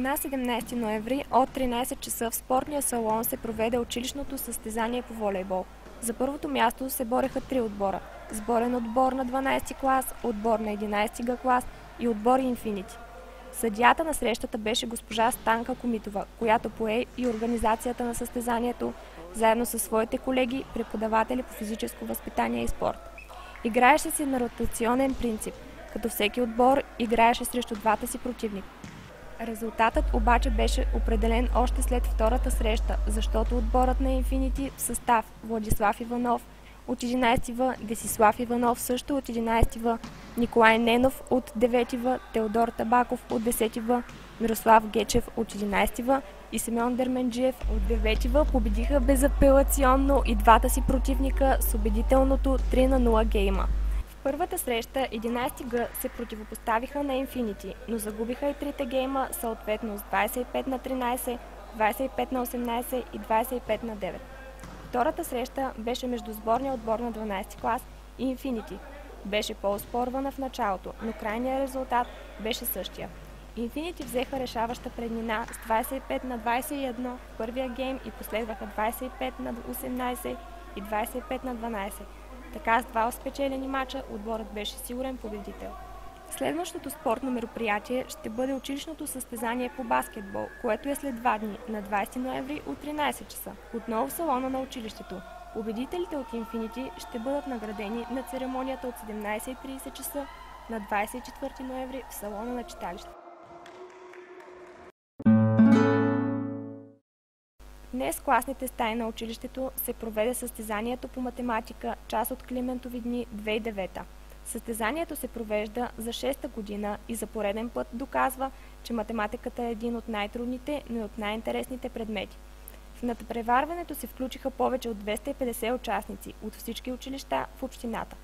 На 17 ноември от 13 часа в спортния салон се проведе училищното състезание по волейбол. За първото място се бореха 3 отбора – сборен отбор на 12 клас, отбор на 11 клас и отбор Инфинити. Съдията на срещата беше госпожа Станка Комитова, която пое и организацията на състезанието, заедно със своите колеги, преподаватели по физическо възпитание и спорт. Играеше се на ротационен принцип, като всеки отбор играеше срещу двата си противника. Резултатът обаче беше определен още след втората среща, защото отборът на Инфинити в състав Владислав Иванов от 11В, Десислав Иванов също от 11В, Николай Ненов от 9В, Теодор Табаков от 10В, Мирослав Гечев от 11В и Семен Дерменджиев от 9В победиха безапелационно и двата си противника с убедителното 3-0 гейма. В първата среща 11Г се противопоставиха на Инфинити, но загубиха и трите гейма съответно с 25-13, 25-18 и 25-9. Втората среща беше между сборния отбор на 12 клас и Инфинити. Беше по-оспорвана в началото, но крайният резултат беше същия. Инфинити взеха решаваща преднина с 25-21 в първия гейм и последваха 25-18 и 25-12. Така с два спечелени мача отборът беше сигурен победител. Следващото спортно мероприятие ще бъде училищното състезание по баскетбол, което е след 2 дни, на 20 ноември от 13 часа. Отново в салона на училището. Победителите от Инфинити ще бъдат наградени на церемонията от 17:30 часа на 24 ноември в салона на читалището. Днес в класните стаи на училището се проведе състезанието по математика, част от Климентови дни 2009. Състезанието се провежда за 6-та година и за пореден път доказва, че математиката е един от най-трудните, но и от най-интересните предмети. В надпреварването се включиха повече от 250 участници от всички училища в общината.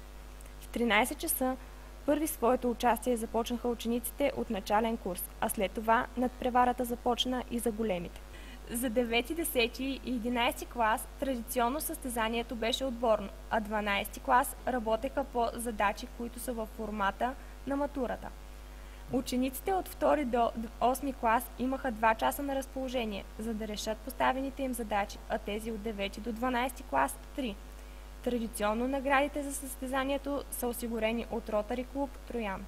В 13 часа първи своето участие започнаха учениците от начален курс, а след това надпреварата започна и за големите. За 9, 10 и 11 клас традиционно състезанието беше отборно, а 12 клас работеха по задачи, които са във формата на матурата. Учениците от 2 до 8 клас имаха 2 часа на разположение, за да решат поставените им задачи, а тези от 9 до 12 клас – 3. Традиционно наградите за състезанието са осигурени от Ротари клуб Троян.